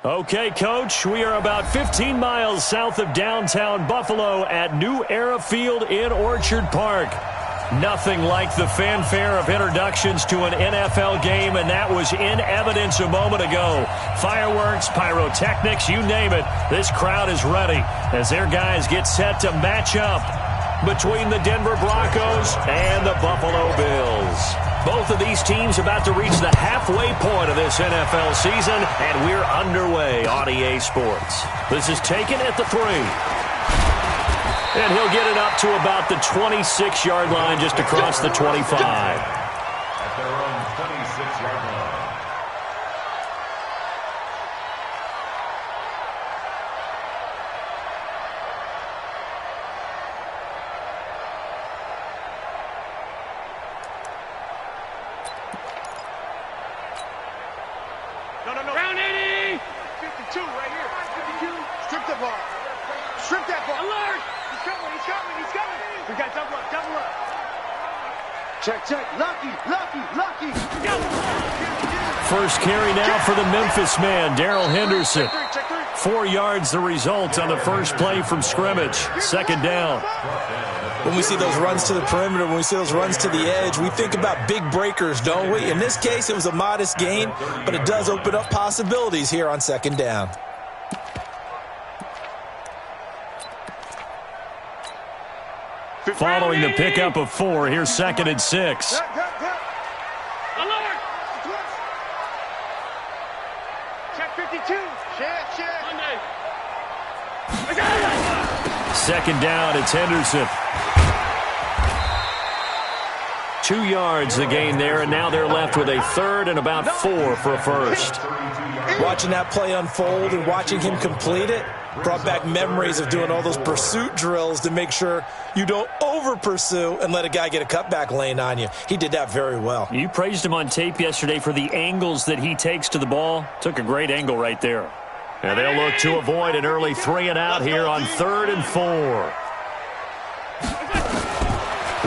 Okay, Coach, we are about 15 miles south of downtown Buffalo at New Era Field in Orchard Park. Nothing like the fanfare of introductions to an NFL game, and that was in evidence a moment ago. Fireworks, pyrotechnics, you name it. This crowd is ready as their guys get set to match up between the Denver Broncos and the Buffalo Bills. Both of these teams about to reach the halfway point of this NFL season, and we're underway on EA Sports. This is taken at the 3. And he'll get it up to about the 26-yard line, just across the 25. At their own 26-yard line. No. Round 80! 52 right here. 52. Strip the ball. Strip that ball. Alert! He's coming. We got double up. Check. Lucky. Go! First carry now for the Memphis man, Darrell Henderson. Check three. 4 yards the result on the first play from scrimmage. Second down. When we see those runs to the perimeter, when we see those runs to the edge, we think about big breakers, don't we? In this case, it was a modest gain, but it does open up possibilities here on second down. Following the pickup of 4, here's 2nd and 6. Alert! Check 52. Check. Second down, it's Henderson. 2 yards the gain there, and now they're left with a 3rd and about 4 for a first. Watching that play unfold and watching him complete it brought back memories of doing all those pursuit drills to make sure you don't over-pursue and let a guy get a cutback lane on you. He did that very well. You praised him on tape yesterday for the angles that he takes to the ball. Took a great angle right there. And they'll look to avoid an early 3 and out here on 3rd and 4.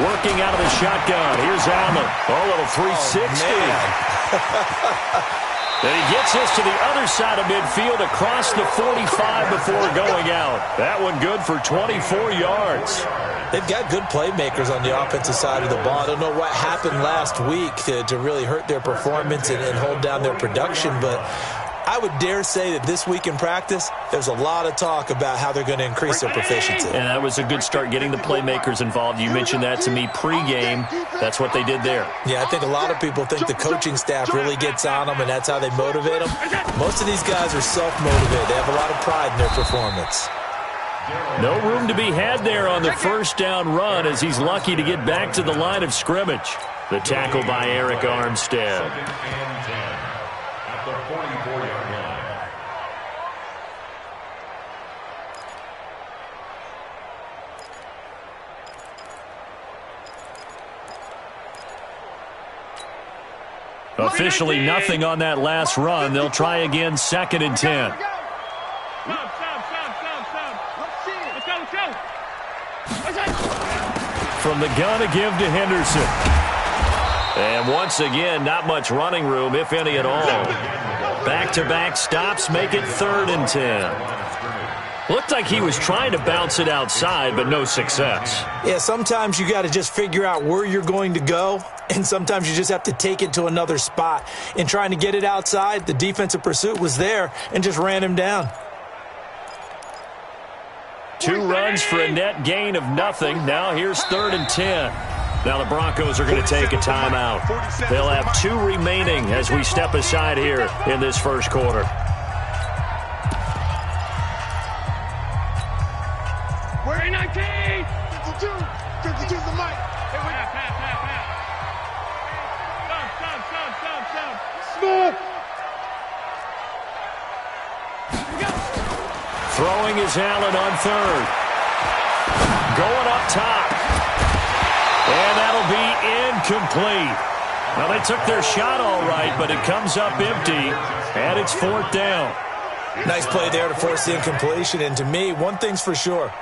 Working out of the shotgun. Here's Allen. A little 360. And he gets us to the other side of midfield across the 45 before going out. That one good for 24 yards. They've got good playmakers on the offensive side of the ball. I don't know what happened last week to really hurt their performance and hold down their production, but I would dare say that this week in practice, there's a lot of talk about how they're going to increase their proficiency. And that was a good start, getting the playmakers involved. You mentioned that to me pregame. That's what they did there. Yeah, I think a lot of people think the coaching staff really gets on them, and that's how they motivate them. Most of these guys are self-motivated. They have a lot of pride in their performance. No room to be had there on the first down run as he's lucky to get back to the line of scrimmage. The tackle by Eric Armstead. 2nd and 10 at the 44-yard line. Officially nothing on that last run. They'll try again, 2nd and 10. From the gun, a give to Henderson. And once again, not much running room, if any at all. Back-to-back stops make it 3rd and 10. Looked like he was trying to bounce it outside, but no success. Yeah, sometimes you got to just figure out where you're going to go, and sometimes you just have to take it to another spot. In trying to get it outside, the defensive pursuit was there and just ran him down. 2 runs for a net gain of nothing. Now here's 3rd and 10. Now the Broncos are going to take a timeout. They'll have 2 remaining as we step aside here in this first quarter. We're 19! 52's the mic. Stop. Throwing is Allen on 3rd. Going up top. And that'll be incomplete. Well, they took their shot all right, but it comes up empty, and it's 4th down. Nice play there to force the incompletion, and to me, one thing's for sure.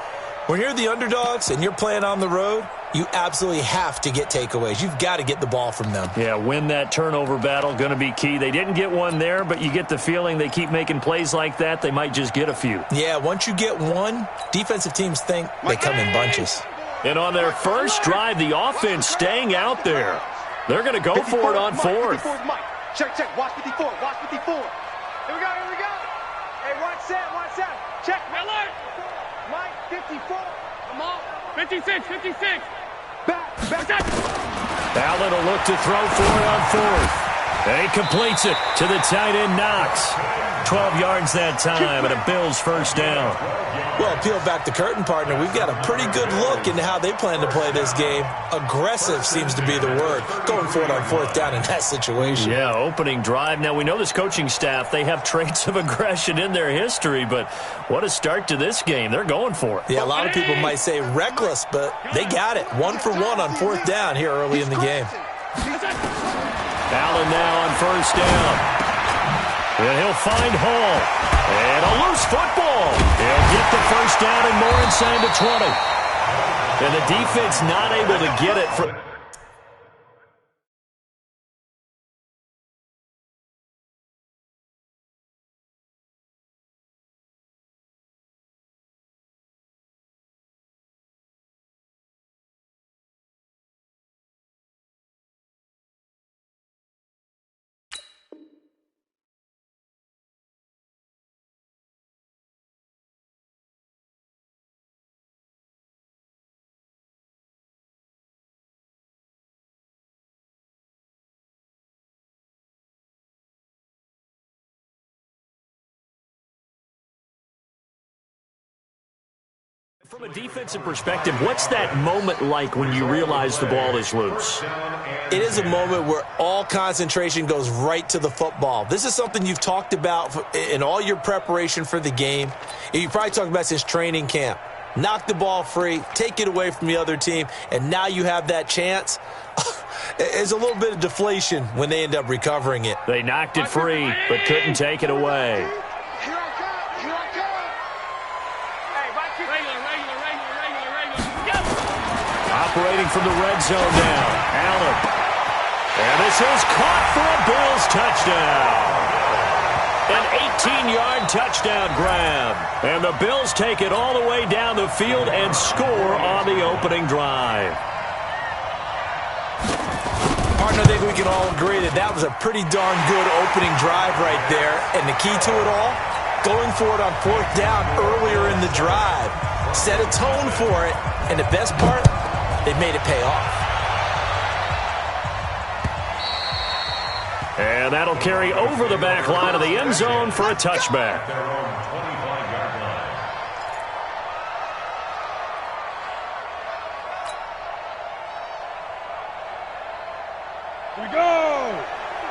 When you're the underdogs and you're playing on the road, you absolutely have to get takeaways. You've got to get the ball from them. Yeah, win that turnover battle, going to be key. They didn't get one there, but you get the feeling they keep making plays like that, they might just get a few. Yeah, once you get one, defensive teams think they come in bunches. And on their first drive, the offense staying out there. They're going to go for it on fourth. Check, watch 54, watch 54. Here we go. Hey, watch that. Check. Alert. Mike, 54. Come on. 56. Back. Allen will look to throw for it on fourth. And he completes it to the tight end, Knox. 12 yards that time, and a Bills first down. Well, peel back the curtain, partner. We've got a pretty good look into how they plan to play this game. Aggressive seems to be the word. Going for it on fourth down in that situation. Yeah, opening drive. Now, we know this coaching staff, they have traits of aggression in their history, but what a start to this game. They're going for it. Yeah, a lot of people might say reckless, but they got it. 1 for 1 on fourth down here early in the game. Allen now on first down. And he'll find Hall. And a loose football. He'll get the first down and more inside the 20. And the defense not able to get it from... From a defensive perspective, what's that moment like when you realize the ball is loose? It is a moment where all concentration goes right to the football. This is something you've talked about in all your preparation for the game. You probably talked about since training camp. Knock the ball free, take it away from the other team, and now you have that chance. There's a little bit of deflation when they end up recovering it. They knocked it free, but couldn't take it away. Operating from the red zone now, Allen. And this is caught for a Bills touchdown. An 18-yard touchdown grab. And the Bills take it all the way down the field and score on the opening drive. Partner, I think we can all agree that that was a pretty darn good opening drive right there. And the key to it all, going for it on fourth down earlier in the drive. Set a tone for it. And the best part, they made it pay off. And that'll carry over the back line of the end zone for a touchback. Here we go.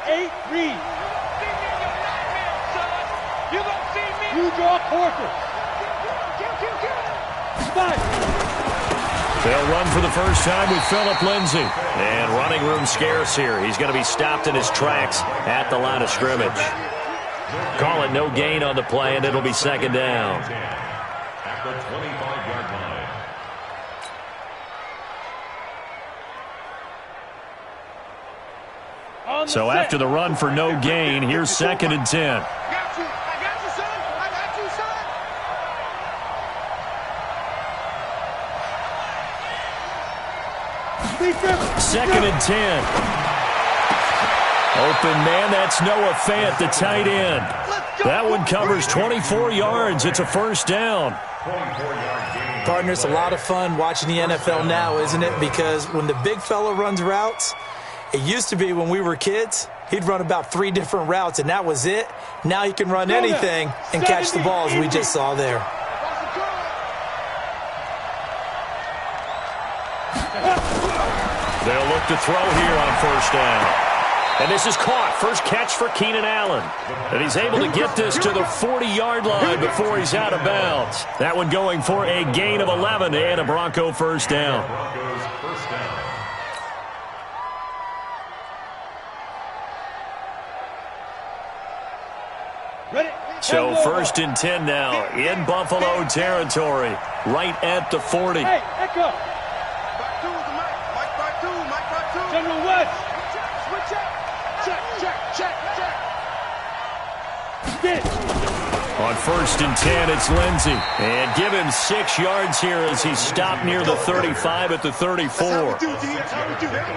8 read. You gonna see me? You draw quarter. Five. They'll run for the first time with Phillip Lindsay. And running room scarce here. He's going to be stopped in his tracks at the line of scrimmage. Call it no gain on the play, and it'll be second down. At the 25-yard line. So after the run for no gain, here's second and 10. Second and 10. Open man, that's Noah Fant, the tight end. That one covers 24 yards. It's a first down. Partner, it's a lot of fun watching the NFL now, isn't it? Because when the big fella runs routes, it used to be when we were kids, he'd run about 3 different routes, and that was it. Now he can run anything and catch the ball, as we just saw there. They'll look to throw here on first down. And this is caught. First catch for Keenan Allen. And he's able to get this to the 40-yard line before he's out of bounds. That one going for a gain of 11 and a Bronco first down. So first and 10 now in Buffalo territory. Right at the 40. Hey, echo. General West. Switch up. Check. Spin. On 1st and 10, it's Lindsey. And give him 6 yards here as he's stopped near the 35 at the 34.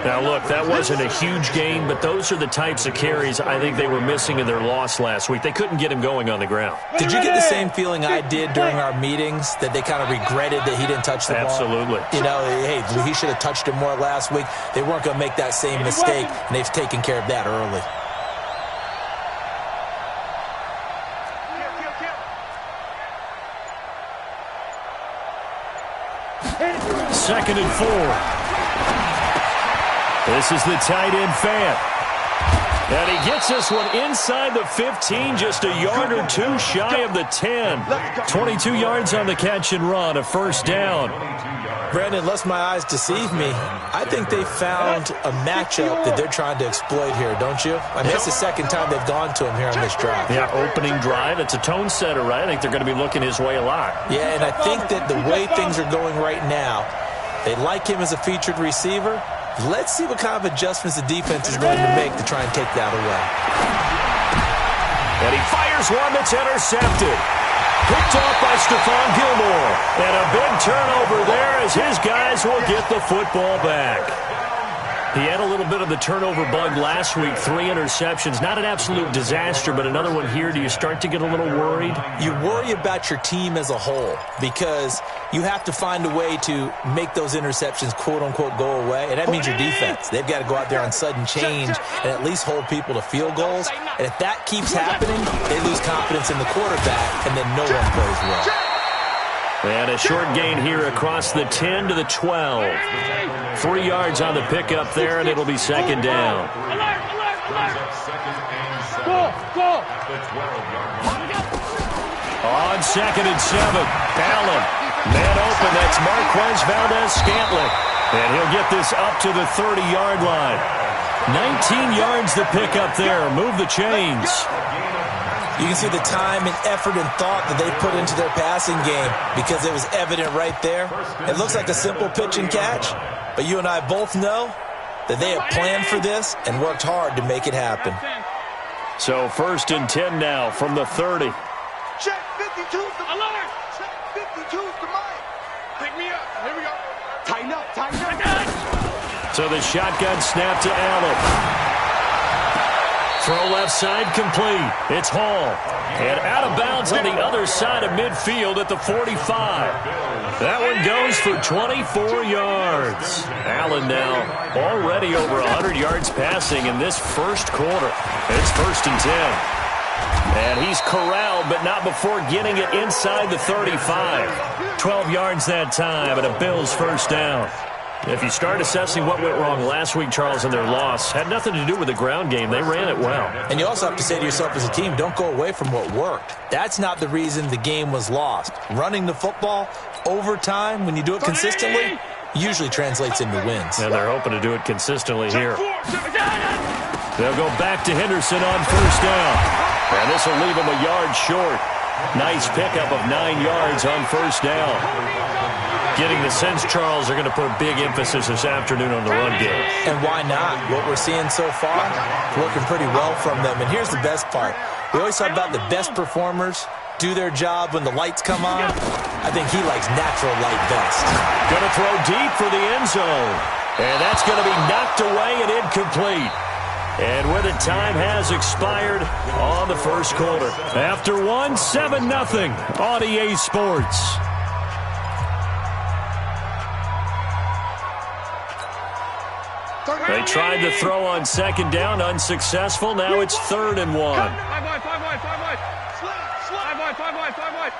Now, look, that wasn't a huge gain, but those are the types of carries I think they were missing in their loss last week. They couldn't get him going on the ground. Did you get the same feeling I did during our meetings, that they kind of regretted that he didn't touch the ball? Absolutely. You know, hey, he should have touched it more last week. They weren't going to make that same mistake, and they've taken care of that early. Second and 4. This is the tight end Fant. And he gets this one inside the 15, just a yard or two shy of the 10. 22 yards on the catch and run, a first down. Brandon, unless my eyes deceive me, I think they found a matchup that they're trying to exploit here, don't you? I mean, it's the second time they've gone to him here on this drive. Yeah, opening drive. It's a tone setter, right? I think they're going to be looking his way a lot. Yeah, and I think that the way things are going right now, they like him as a featured receiver. Let's see what kind of adjustments the defense is going to make to try and take that away. And he fires one that's intercepted. Picked off by Stephon Gilmore. And a big turnover there as his guys will get the football back. He had a little bit of the turnover bug last week, 3 interceptions. Not an absolute disaster, but another one here. Do you start to get a little worried? You worry about your team as a whole because you have to find a way to make those interceptions, quote-unquote, go away, and that means your defense. They've got to go out there on sudden change and at least hold people to field goals. And if that keeps happening, they lose confidence in the quarterback, and then no one plays well. And a short gain here across the 10 to the 12. 3 yards on the pickup there, and it'll be second down. Go. On 2nd and 7, Allen. Man open, that's Marquez Valdez-Scantling. And he'll get this up to the 30-yard line. 19 yards the pickup there. Move the chains. You can see the time and effort and thought that they put into their passing game because it was evident right there. It looks like a simple pitch and catch, but you and I both know that they have planned for this and worked hard to make it happen. So 1st and 10 now from the 30. Check 52's the alert. Check 52's the mic. Pick me up. Here we go. Tighten up. So the shotgun snap to Allen. Throw left side complete. It's Hall. And out of bounds on the other side of midfield at the 45. That one goes for 24 yards. Allen now already over 100 yards passing in this first quarter. It's 1st and 10. And he's corralled, but not before getting it inside the 35. 12 yards that time, and a Bills first down. If you start assessing what went wrong last week, Charles, in their loss, had nothing to do with the ground game. They ran it well. And you also have to say to yourself as a team, don't go away from what worked. That's not the reason the game was lost. Running the football over time, when you do it consistently, usually translates into wins. And they're hoping to do it consistently here. They'll go back to Henderson on first down. And this will leave him a yard short. Nice pickup of 9 yards on first down. Getting the sense, Charles, they're going to put a big emphasis this afternoon on the run game. And why not? What we're seeing so far, working pretty well from them. And here's the best part. We always talk about the best performers do their job when the lights come on. I think he likes natural light best. Going to throw deep for the end zone. And that's going to be knocked away and incomplete. And with it, time has expired on the first quarter. After 7-0 on EA Sports. They tried to throw on second down, unsuccessful. Now it's 3rd and 1. Five wide.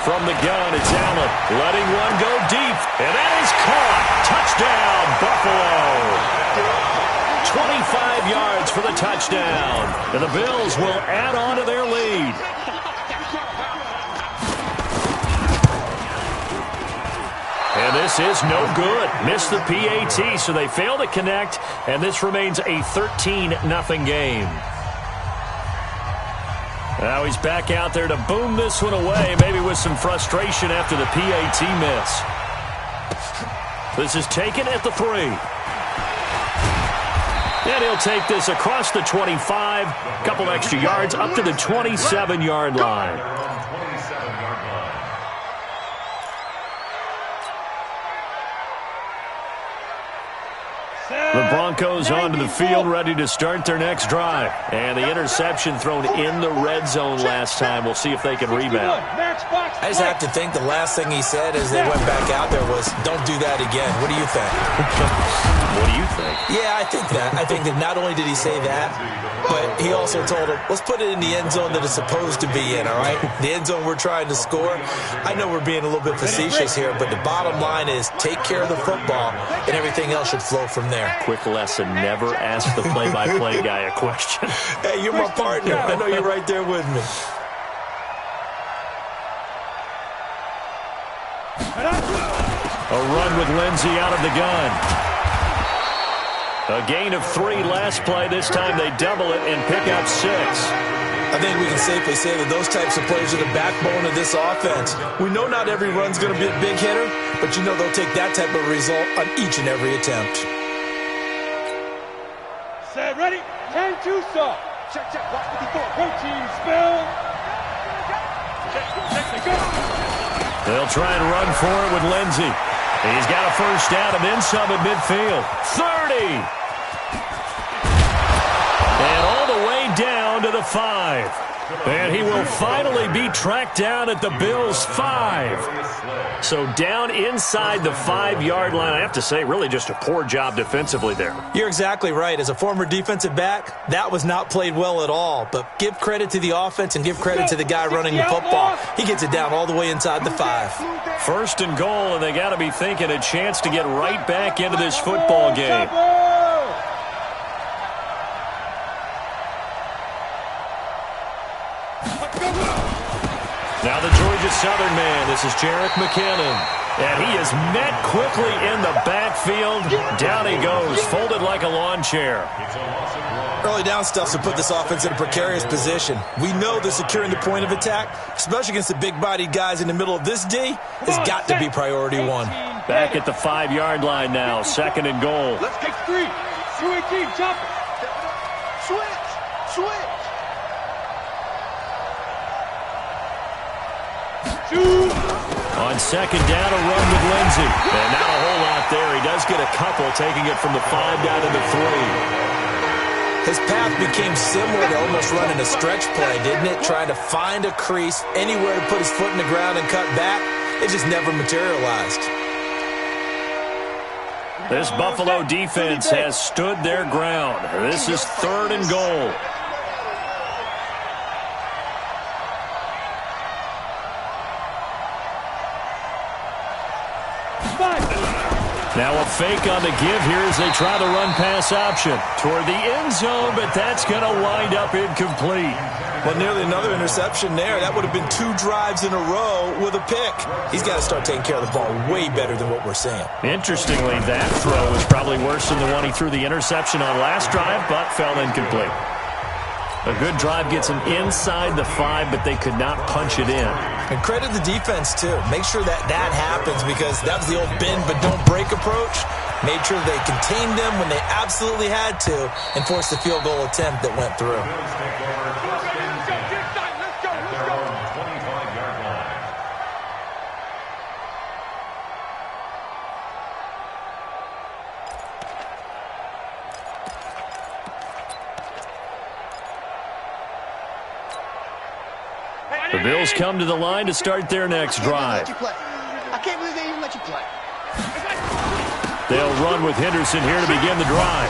From the gun, it's Allen, letting one go deep, and that is caught. Touchdown, Buffalo. 25 yards for the touchdown, and the Bills will add on to their lead. And this is no good. Missed the PAT, so they fail to connect, and this remains a 13-0 game. Now he's back out there to boom this one away, maybe with some frustration after the PAT miss. This is taken at the 3. And he'll take this across the 25, a couple extra yards, up to the 27-yard line. The Broncos onto the field, ready to start their next drive. And the interception thrown in the red zone last time. We'll see if they can rebound. I just have to think the last thing he said as they went back out there was, don't do that again. What do you think? What do you think? Yeah, I think that. I think that not only did he say that, but he also told him, let's put it in the end zone that it's supposed to be in, all right? The end zone we're trying to score. I know we're being a little bit facetious here, but the bottom line is take care of the football, and everything else should flow from there. Quick lesson, never ask the play-by-play guy a question. Hey, you're my partner. I know you're right there with me. A run with Lindsey out of the gun. A gain of 3 last play. This time they double it and pick up 6. I think we can safely say that those types of players are the backbone of this offense. We know not every run's going to be a big hitter, but you know they'll take that type of result on each and every attempt. Set, ready, 10-2 stop. Check, watch 54. Go team, spell. Check, go. They'll try and run for it with Lindsey. He's got a first down and then some at midfield. 30. And all the way down to the 5. And he will finally be tracked down at the Bills' 5. So down inside the 5-yard line. I have to say, really just a poor job defensively there. You're exactly right. As a former defensive back, that was not played well at all. But give credit to the offense and give credit to the guy running the football. He gets it down all the way inside the 5. First and goal, and they got to be thinking a chance to get right back into this football game. Now the Georgia Southern man, this is Jerick McKinnon. And he is met quickly in the backfield. Down he goes, folded like a lawn chair. Early down stuff to put this offense in a precarious position. We know that securing the point of attack, especially against the big-bodied guys in the middle of this D, has got to be priority 1. Back at the 5-yard line now, 2nd and goal. Let's take 3. 2-18, jump. Switch. 2. On 2nd down, a run with Lindsey. And not a whole lot there. He does get a couple, taking it from the 5 down to the 3. His path became similar to almost running a stretch play, didn't it? Trying to find a crease, anywhere to put his foot in the ground and cut back. It just never materialized. This Buffalo defense has stood their ground. This is 3rd and goal. Now a fake on the give here as they try the run-pass option toward the end zone, but that's going to wind up incomplete. Well, nearly another interception there. That would have been 2 drives in a row with a pick. He's got to start taking care of the ball way better than what we're seeing. Interestingly, that throw was probably worse than the one he threw the interception on last drive, but fell incomplete. A good drive gets him inside the 5, but they could not punch it in. And credit the defense, too. Make sure that happens because that was the old bend but don't break approach. Made sure they contained them when they absolutely had to and forced the field goal attempt that went through. The Bills come to the line to start their next drive. I can't believe they even let you play. They'll run with Henderson here to begin the drive.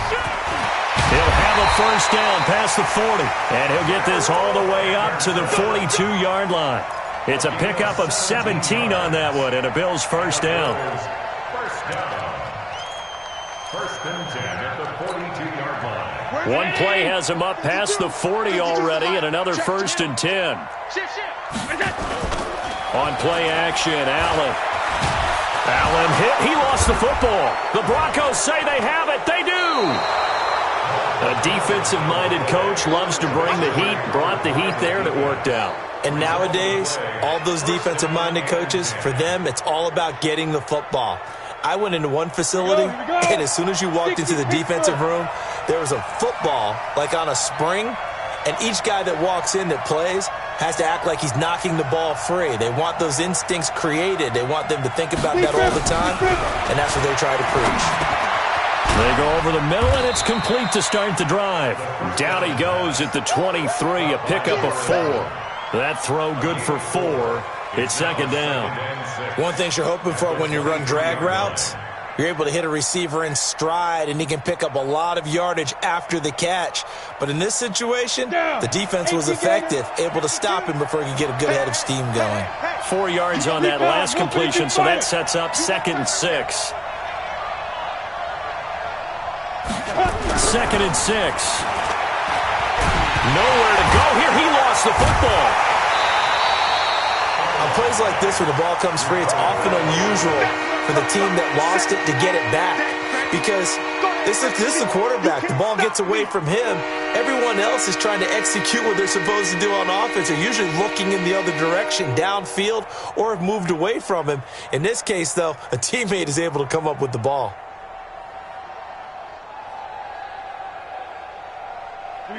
He'll have a first down past the 40, and he'll get this all the way up to the 42-yard line. It's a pickup of 17 on that one, and a Bills first down. First and 10 at the 42-yard line. One play has him up past the 40 already, and another first and 10. On play action, Allen hit. He lost the football. The Broncos say they have it. They do. A defensive-minded coach loves to bring the heat. Brought the heat there, and it worked out. And nowadays, all those defensive-minded coaches, for them, it's all about getting the football. I went into one facility, and as soon as you walked into the defensive room, there was a football, like on a spring, and each guy that walks in that plays has to act like he's knocking the ball free. They want those instincts created. They want them to think about that all the time, and that's what they try to preach. They go over the middle, and it's complete to start the drive. Down he goes at the 23, a pickup of 4. That throw good for 4. It's second down. One thing you're hoping for when you run drag routes, you're able to hit a receiver in stride, and he can pick up a lot of yardage after the catch. But in this situation, the defense was effective, able to stop him before he could get a good head of steam going. 4 yards on that last completion, so that sets up 2nd and 6. 2nd and 6. Nowhere to go here. He lost the football. On plays like this where the ball comes free, it's often unusual for the team that lost it to get it back, because this is the quarterback. The ball gets away from him. Everyone else is trying to execute what they're supposed to do on offense. They're usually looking in the other direction, downfield, or have moved away from him. In this case, though, a teammate is able to come up with the ball.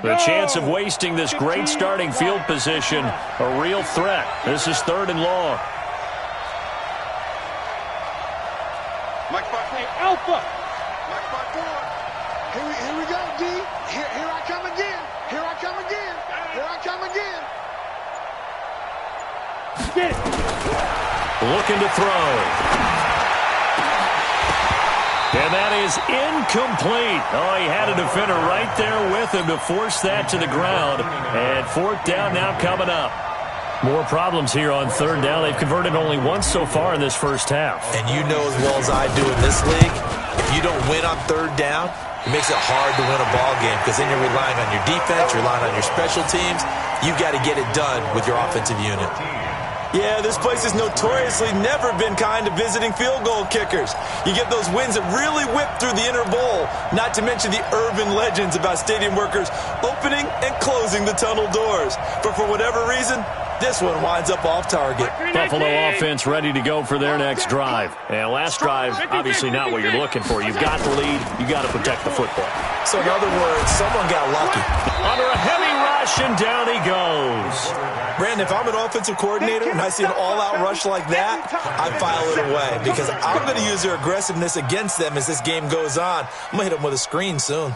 The chance of wasting this great starting field position, a real threat. This is 3rd and long. Mike 5-4. Alpha. Mike 5-4. Here we go, D. Here I come again. Here I come again. Here I come again. Get it. Looking to throw. And that is incomplete. Oh, he had a defender right there with him to force that to the ground. And 4th down now coming up. More problems here on 3rd down. They've converted only once so far in this first half. And you know as well as I do in this league, if you don't win on 3rd down, it makes it hard to win a ball game, because then you're relying on your defense, you're relying on your special teams. You've got to get it done with your offensive unit. Yeah, this place has notoriously never been kind to visiting field goal kickers. You get those wins that really whip through the inner bowl, not to mention the urban legends about stadium workers opening and closing the tunnel doors. But for whatever reason, this one winds up off target. Buffalo offense ready to go for their next drive. And last drive, obviously not what you're looking for. You've got the lead. You've got to protect the football. So in other words, someone got lucky. Under a heavy rush, and down he goes. Brandon, if I'm an offensive coordinator and I see an all-out rush like that, I file it away, because I'm going to use their aggressiveness against them as this game goes on. I'm going to hit them with a screen soon.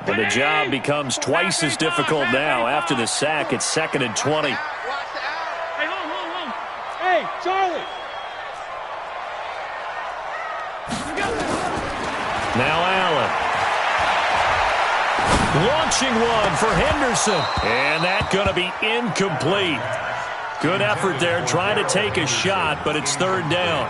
And the job becomes twice as difficult now. After the sack, it's 2nd and 20. Hey, hold. Hey, Charlie. Now Allen. Launching one for Henderson. And that's going to be incomplete. Good effort there, trying to take a shot, but it's 3rd down.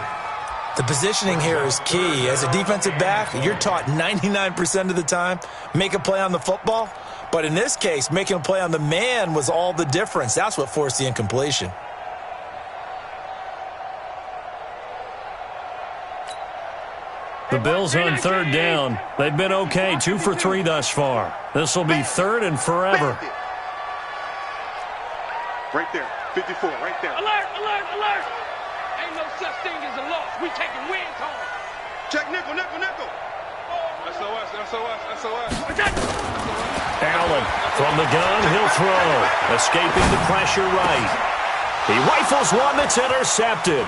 The positioning here is key. As a defensive back, you're taught 99% of the time, make a play on the football. But in this case, making a play on the man was all the difference. That's what forced the incompletion. The Bills on 3rd down. They've been okay, 2 for 3 thus far. This will be 3rd and forever. Right there, 54, right there. Alert. Ain't no such thing as a loss. We taking wins home. Check nickel. SOS. Allen from the gun, he'll throw. Escaping the pressure right. He rifles one that's intercepted.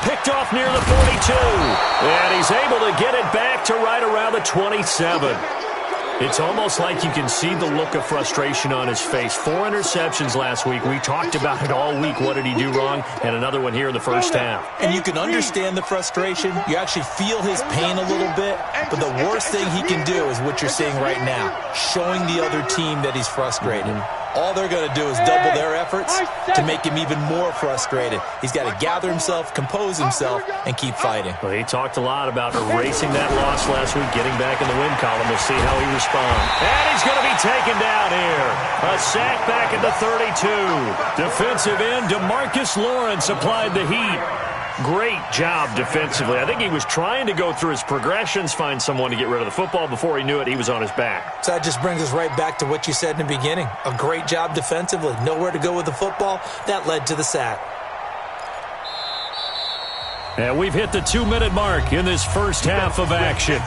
Picked off near the 42. And he's able to get it back to right around the 27. It's almost like you can see the look of frustration on his face. 4 interceptions last week. We talked about it all week. What did he do wrong? And another one here in the first half. And you can understand the frustration. You actually feel his pain a little bit. But the worst thing he can do is what you're seeing right now, showing the other team that he's frustrated. All they're going to do is double their efforts to make him even more frustrated. He's got to gather himself, compose himself, and keep fighting. Well, he talked a lot about erasing that loss last week, getting back in the win column. We'll see how he responds. And he's going to be taken down here. A sack back at the 32. Defensive end DeMarcus Lawrence applied the heat. Great job defensively. I think he was trying to go through his progressions, find someone to get rid of the football. Before he knew it, he was on his back. So that just brings us right back to what you said in the beginning. A great job defensively. Nowhere to go with the football. That led to the sack. And we've hit the 2-minute mark in this first half of action.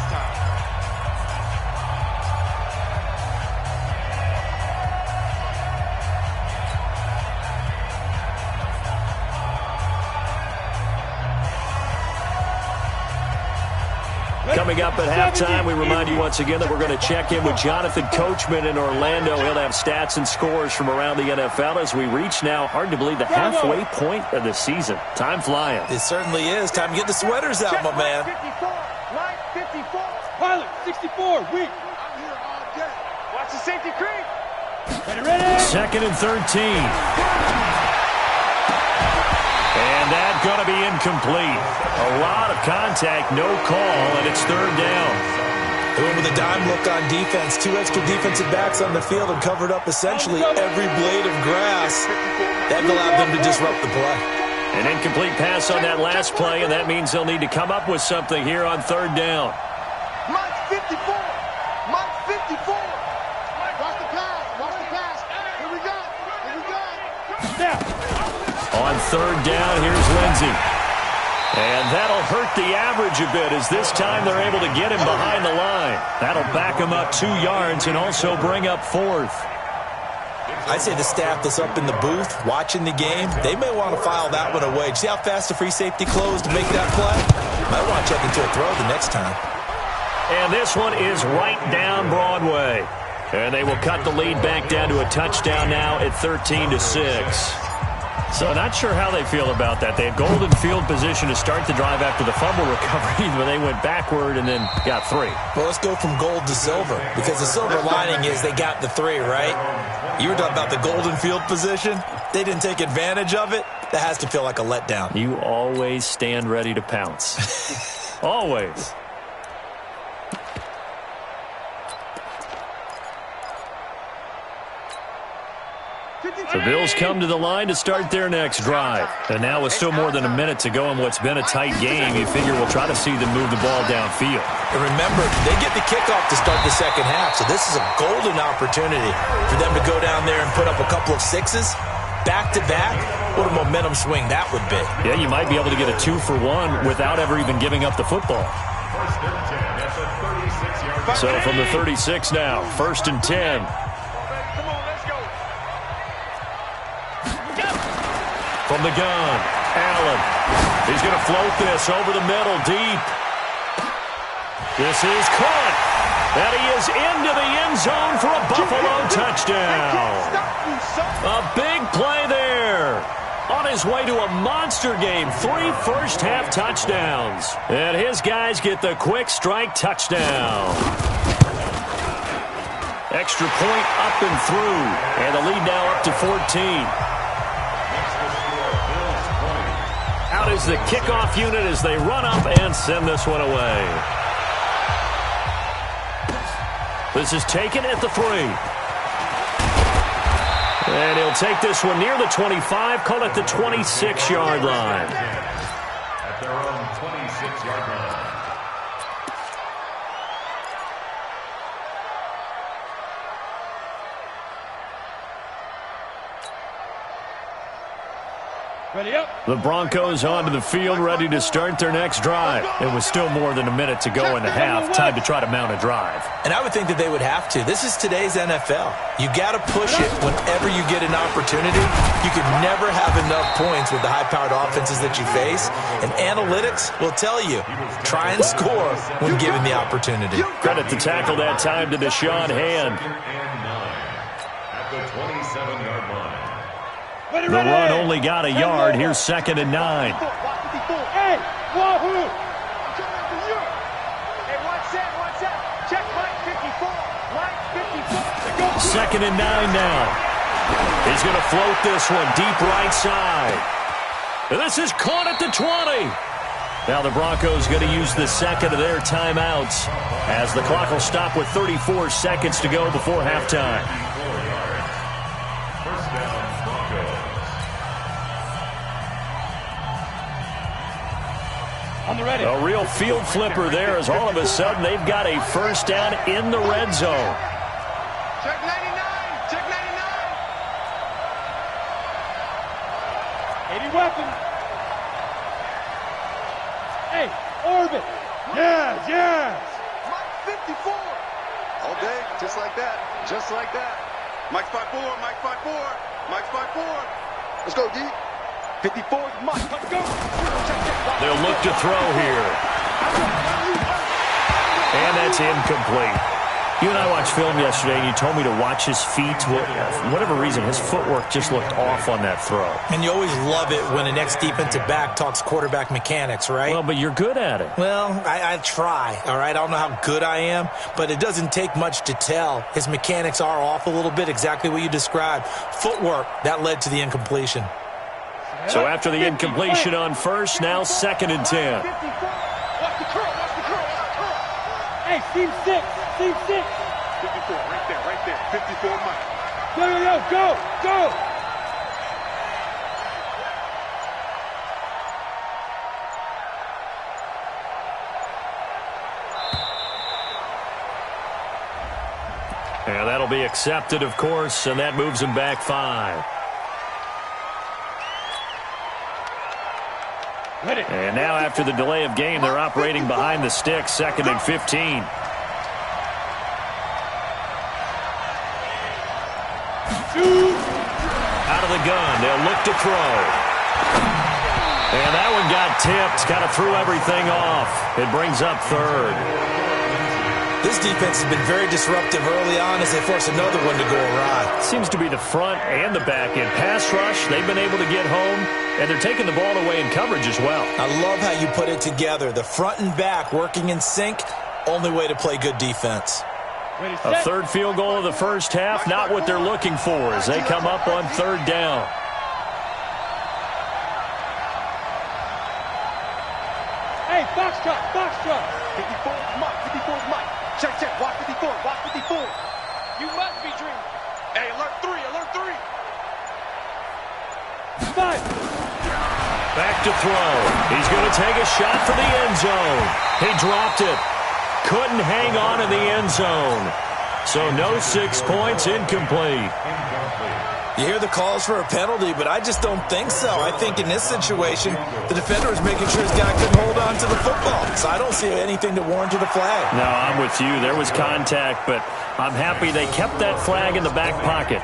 Coming up at halftime, we remind you once again that we're going to check in with Jonathan Coachman in Orlando. He'll have stats and scores from around the NFL as we reach now, hard to believe, the halfway point of the season. Time flying. It certainly is. Time to get the sweaters out, my man. Line 54. Pilot, 64, weak. I'm here all day. Watch the safety creep. Ready. Second and 13. And that's going to be incomplete. A lot of contact, no call, and it's third down. They went with a dime look on defense. 2 extra defensive backs on the field and covered up essentially every blade of grass. That allowed them to disrupt the play. An incomplete pass on that last play, and that means they'll need to come up with something here on third down. Mike 54. Mike 54. Watch the pass. Watch the pass. Here we go. Here we go. Now. On third down, here's Lindsey. And that'll hurt the average a bit as this time they're able to get him behind the line. That'll back him up 2 yards and also bring up fourth. I'd say the staff that's up in the booth watching the game, they may want to file that one away. See how fast the free safety closed to make that play? Might want to check into a throw the next time. And this one is right down Broadway. And they will cut the lead back down to a touchdown now at 13-6. So not sure how they feel about that. They had golden field position to start the drive after the fumble recovery, but they went backward and then got 3. Well, let's go from gold to silver, because the silver lining is they got the 3, right? You were talking about the golden field position. They didn't take advantage of it. That has to feel like a letdown. You always stand ready to pounce. Always. The Bills come to the line to start their next drive. And now with still more than a minute to go in what's been a tight game, you figure we'll try to see them move the ball downfield. And remember, they get the kickoff to start the second half, so this is a golden opportunity for them to go down there and put up a couple of 6s back-to-back. What a momentum swing that would be. Yeah, you might be able to get a 2-for-1 without ever even giving up the football. So from the 36 now, 1st and 10. From the gun, Allen. He's going to float this over the middle, deep. This is caught. And he is into the end zone for a Buffalo touchdown. A big play there. On his way to a monster game, 3 first-half touchdowns. And his guys get the quick strike touchdown. Extra point up and through. And the lead now up to 14. Out is the kickoff unit as they run up and send this one away. This is taken at the 3. And he'll take this one near the 25, call it the 26-yard line. At their own 26-yard line. Ready up. The Broncos onto the field, ready to start their next drive. It was still more than a minute to go in the half. Time to try to mount a drive. And I would think that they would have to. This is today's NFL. You got to push it whenever you get an opportunity. You can never have enough points with the high-powered offenses that you face. And analytics will tell you, try and score when given the opportunity. Credit the tackle that time to Deshaun Hand. At the 27-yard line. The run only got a yard. Here's 2nd and 9. Hey, wahoo! Hey, watch that. Check line 54. Line 54. 2nd and 9 now. He's going to float this one deep right side. And this is caught at the 20. Now the Broncos going to use the second of their timeouts as the clock will stop with 34 seconds to go before halftime. First down, Broncos. On the ready. A real field flipper there as all of a sudden they've got a first down in the red zone. Check 99. Check 99. 80 weapon. Hey, orbit. Yes, yes. Mike 54. All day, just like that. Just like that. Mike's 5'4", Mike's 5'4", Mike's 5'4". Let's go, D. 54 is Mike. Let's go. They'll look to throw here. And that's incomplete. You and I watched film yesterday, and you told me to watch his feet. For whatever reason, his footwork just looked off on that throw. And you always love it when an ex-defensive back talks quarterback mechanics, right? Well, but you're good at it. Well, I try, all right? I don't know how good I am, but it doesn't take much to tell. His mechanics are off a little bit, exactly what you described. Footwork, that led to the incompletion. So after the incompletion on first, now 2nd and 10. Watch the curl, watch the curl, watch the curl. Hey, team 6, team 6. 54, right there. 54 Mike. Go. And that'll be accepted, of course, and that moves him back 5. And now after the delay of game, they're operating behind the sticks, 2nd and 15. Out of the gun, they'll look to throw. And that one got tipped, kind of threw everything off. It brings up 3rd. This defense has been very disruptive early on as they force another one to go awry. Seems to be the front and the back end. Pass rush, they've been able to get home, and they're taking the ball away in coverage as well. I love how you put it together. The front and back working in sync, only way to play good defense. A 3rd field goal of the first half, not what they're looking for as they come up on 3rd down. Hey, box truck. 54 is Mike. Check. Watch 54. You must be dreaming. Hey, alert 3. 5. Back to throw. He's going to take a shot for the end zone. He dropped it. Couldn't hang on in the end zone. So no 6 points, incomplete. You hear the calls for a penalty, but I just don't think so. I think in this situation, the defender is making sure his guy couldn't hold on to the football. So I don't see anything to warrant the flag. No, I'm with you. There was contact, but I'm happy they kept that flag in the back pocket.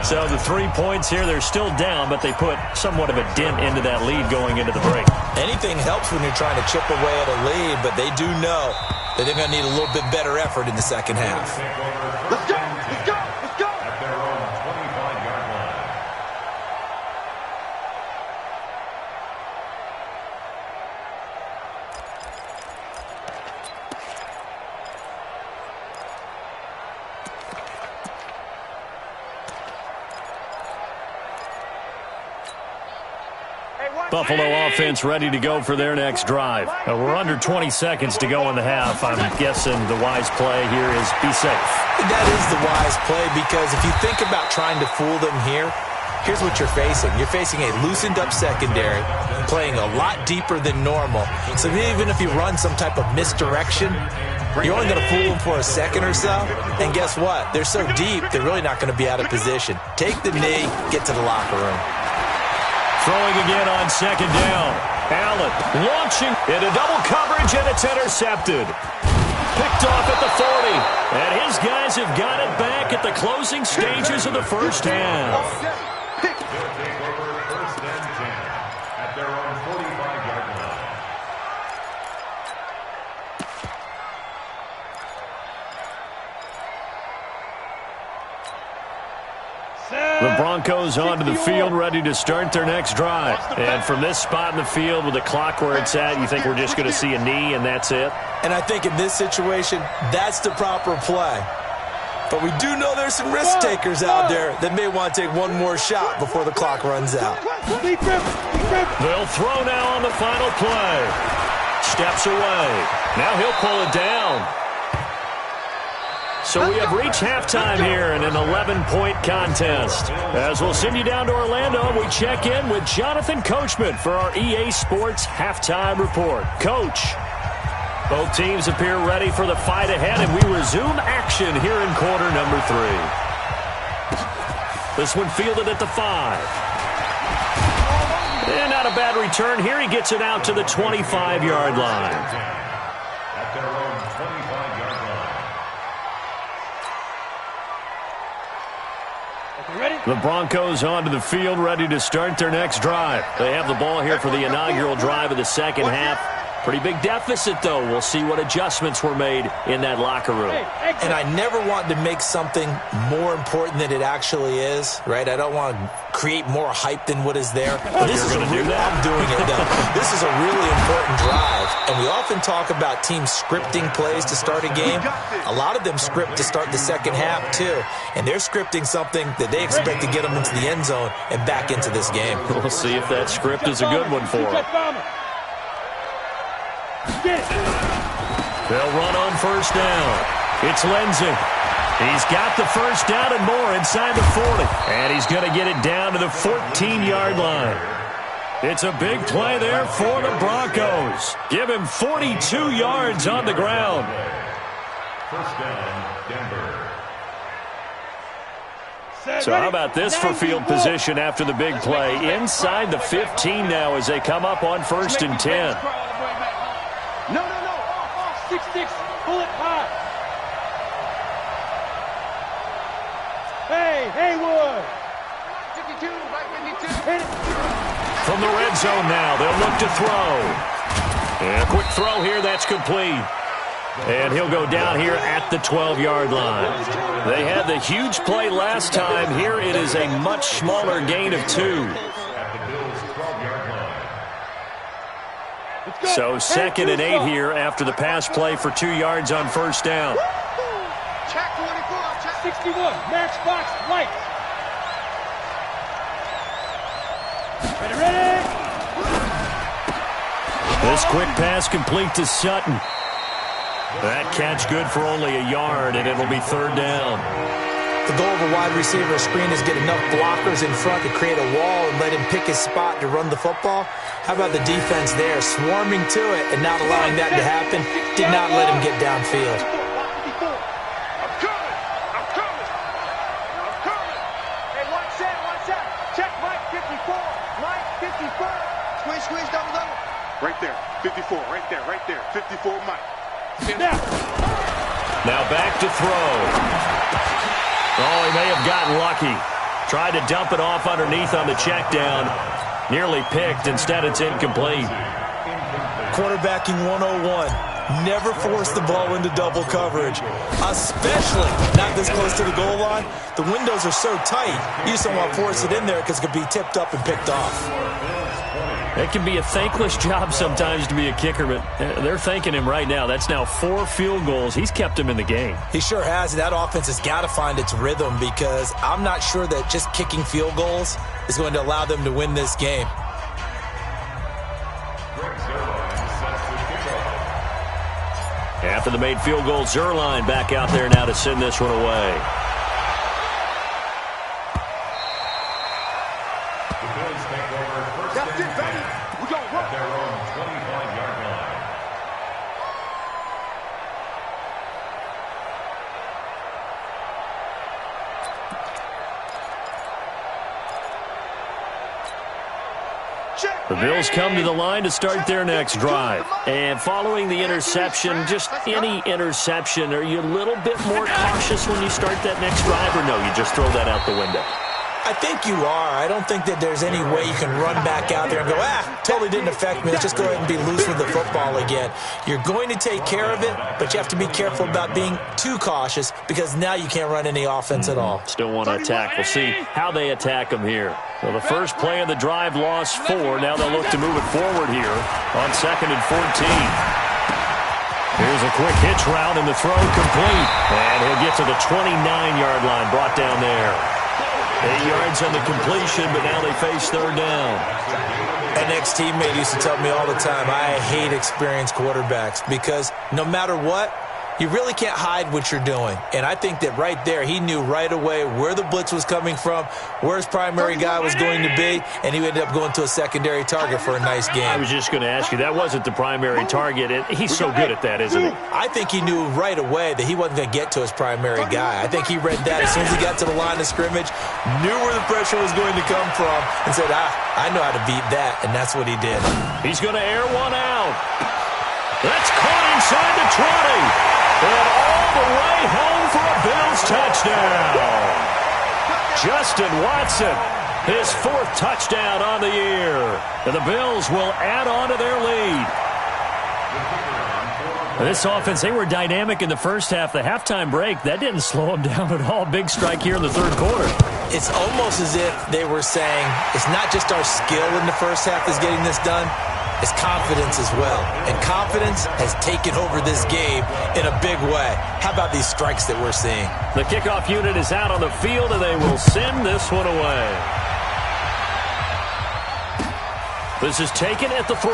So the 3 points here, they're still down, but they put somewhat of a dent into that lead going into the break. Anything helps when you're trying to chip away at a lead, but they do know that they're going to need a little bit better effort in the second half. Let's go. At their own 25-yard line. Buffalo offense ready to go for their next drive. We're under 20 seconds to go in the half. I'm guessing the wise play here is be safe. That is the wise play because if you think about trying to fool them here, here's what you're facing. You're facing a loosened up secondary, playing a lot deeper than normal. So even if you run some type of misdirection, you're only going to fool them for a second or so. And guess what? They're so deep, they're really not going to be out of position. Take the knee, get to the locker room. Throwing again on 2nd down. Allen launching into double coverage, and it's intercepted. Picked off at the 40. And his guys have got it back at the closing stages of the first half. They'll take over 1st and 10 at their own 45-yard line. The Broncos onto the field, ready to start their next drive. And from this spot in the field with the clock where it's at, you think we're just going to see a knee and that's it? And I think in this situation, that's the proper play. But we do know there's some risk takers out there that may want to take one more shot before the clock runs out. They'll throw now on the final play. Steps away. Now he'll pull it down. So we have reached halftime here in an 11-point contest. As we'll send you down to Orlando, we check in with Jonathan Coachman for our EA Sports Halftime Report. Coach, both teams appear ready for the fight ahead, and we resume action here in quarter number 3. This one fielded at the 5. And not a bad return here. He gets it out to the 25-yard line. At their own 25-yard line. The Broncos onto the field, ready to start their next drive. They have the ball here for the inaugural drive of the second half. Pretty big deficit, though. We'll see what adjustments were made in that locker room. And I never want to make something more important than it actually is, right? I don't want to create more hype than what is there. But this is I'm doing it, though. This is a really important drive. And we often talk about teams scripting plays to start a game. A lot of them script to start the second half, too. And they're scripting something that they expect to get them into the end zone and back into this game. We'll see if that script is a good one for them. They'll run on first down. It's Lindsey. He's got the first down and more inside the 40. And he's going to get it down to the 14-yard line. It's a big play there for the Broncos. Give him 42 yards on the ground. First down, Denver. So how about this for field position after the big play? Inside the 15 now as they come up on first and 10. No. 6-6, pull it high. Hey, Haywood. 52, right 52. Hit it. From the red zone now, they'll look to throw. And a quick throw here, that's complete. And he'll go down here at the 12-yard line. They had the huge play last time. Here it is a much smaller gain of 2. So 2nd and 8 here after the pass play for 2 yards on first down. Check 24, check 61, matchbox, white. Ready. This quick pass complete to Sutton. That catch good for only a yard, and it'll be third down. The goal of a wide receiver screen is get enough blockers in front to create a wall and let him pick his spot to run the football. How about the defense there, swarming to it and not allowing that to happen? Did not let him get downfield. I'm coming. Hey, watch that. Check Mike 54. Mike 54. Squeeze, double. Right there, 54, right there. 54, Mike. Now back to throw. Oh, he may have gotten lucky. Tried to dump it off underneath on the check down. Nearly picked. Instead, it's incomplete. Quarterbacking 101. Never force the ball into double coverage, especially not this close to the goal line. The windows are so tight, you just don't want to force it in there because it could be tipped up and picked off. It can be a thankless job sometimes to be a kicker, but they're thanking him right now. That's now 4 field goals. He's kept him in the game. He sure has. That offense has got to find its rhythm because I'm not sure that just kicking field goals is going to allow them to win this game. After the made field goal, Zerline back out there now to send this one away. That's it, baby. We gon' run. Their own 25-yard line. The Bills come to the line to start their next drive. And following the interception, just any interception, are you a little bit more cautious when you start that next drive, or no, you just throw that out the window? I think you are. I don't think that there's any way you can run back out there and go, totally didn't affect me. Let's just go ahead and be loose with the football again. You're going to take care of it, but you have to be careful about being too cautious because now you can't run any offense at all. Still want to attack. We'll see how they attack them here. Well, the first play of the drive lost 4. Now they'll look to move it forward here on 2nd and 14. Here's a quick hitch route and the throw complete. And he'll get to the 29-yard line, brought down there. 8 yards on the completion, but now they face third down. An ex-teammate used to tell me all the time, I hate experienced quarterbacks because no matter what, you really can't hide what you're doing. And I think that right there, he knew right away where the blitz was coming from, where his primary guy was going to be, and he ended up going to a secondary target for a nice game. I was just going to ask you, that wasn't the primary target. He's so good at that, isn't he? I think he knew right away that he wasn't going to get to his primary guy. I think he read that as soon as he got to the line of scrimmage, knew where the pressure was going to come from, and said, I know how to beat that, and that's what he did. He's going to air one out. That's caught inside the 20. And all the way home for a Bills touchdown. Justin Watson, his 4th touchdown on the year. And the Bills will add on to their lead. This offense, they were dynamic in the first half. The halftime break, that didn't slow them down at all. Big strike here in the 3rd quarter. It's almost as if they were saying, it's not just our skill in the first half that's getting this done, it's confidence as well. And confidence has taken over this game in a big way. How about these strikes that we're seeing? The kickoff unit is out on the field, and they will send this one away. This is taken at the 3.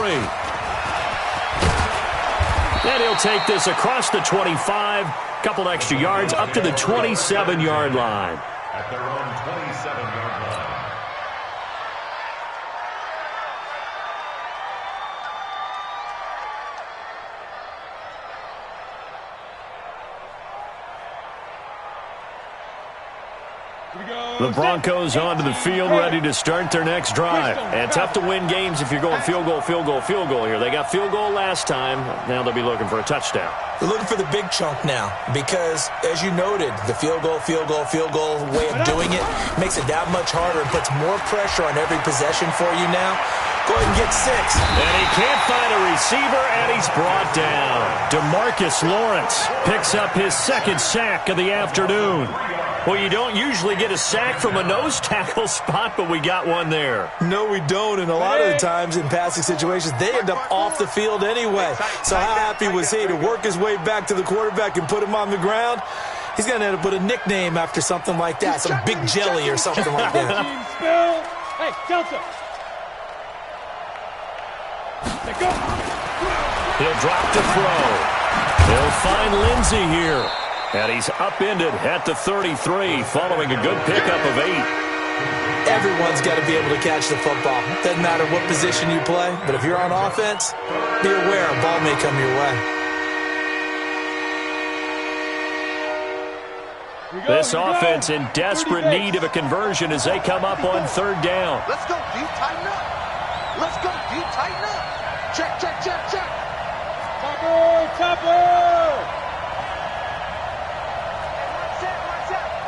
And he'll take this across the 25, couple extra yards, up to the 27-yard line. At their own 27-yard line. The Broncos onto the field, ready to start their next drive. And tough to win games if you're going field goal, field goal, field goal here. They got field goal last time. Now they'll be looking for a touchdown. They're looking for the big chunk now because, as you noted, the field goal way of doing it makes it that much harder and puts more pressure on every possession for you now. Go ahead and get 6. And he can't find a receiver, and he's brought down. DeMarcus Lawrence picks up his 2nd sack of the afternoon. Well, you don't usually get a sack from a nose tackle spot, but we got one there. No, we don't, and a lot of the times in passing situations, they end up off the field anyway. So how happy was he to work his way back to the quarterback and put him on the ground? He's going to end up with a nickname after something like that, some Big Jelly or something like that. Hey, Delta. Go. He'll drop to throw. He'll find Lindsey here. And he's upended at the 33 following a good pickup of 8. Everyone's got to be able to catch the football. Doesn't matter what position you play, but if you're on offense, be aware a ball may come your way. This offense in desperate need of a conversion as they come up on 3rd down. Let's go deep, tighten up. Let's go deep, tighten up. Check, check, check, check. Topper.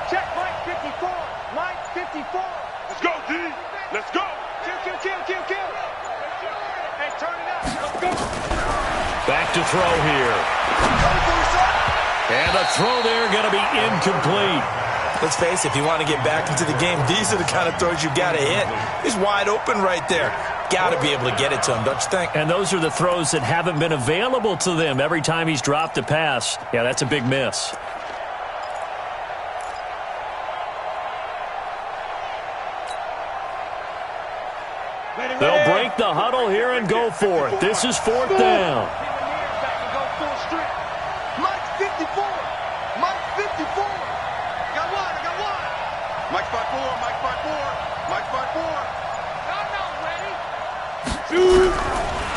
Check, Mike 54. Mike 54. Let's go, D. Let's go. Kill. Hey, turn it up. Let's go. Back to throw here. And the throw there going to be incomplete. Let's face it, if you want to get back into the game, these are the kind of throws you got to hit. He's wide open right there. Got to be able to get it to him, don't you think? And those are the throws that haven't been available to them every time he's dropped a pass. Yeah, that's a big miss. They'll break the huddle here and go for it. This is 4th down. Mike 54. Mike 54. I got one. Mike 54. Mike 54. Mike 54.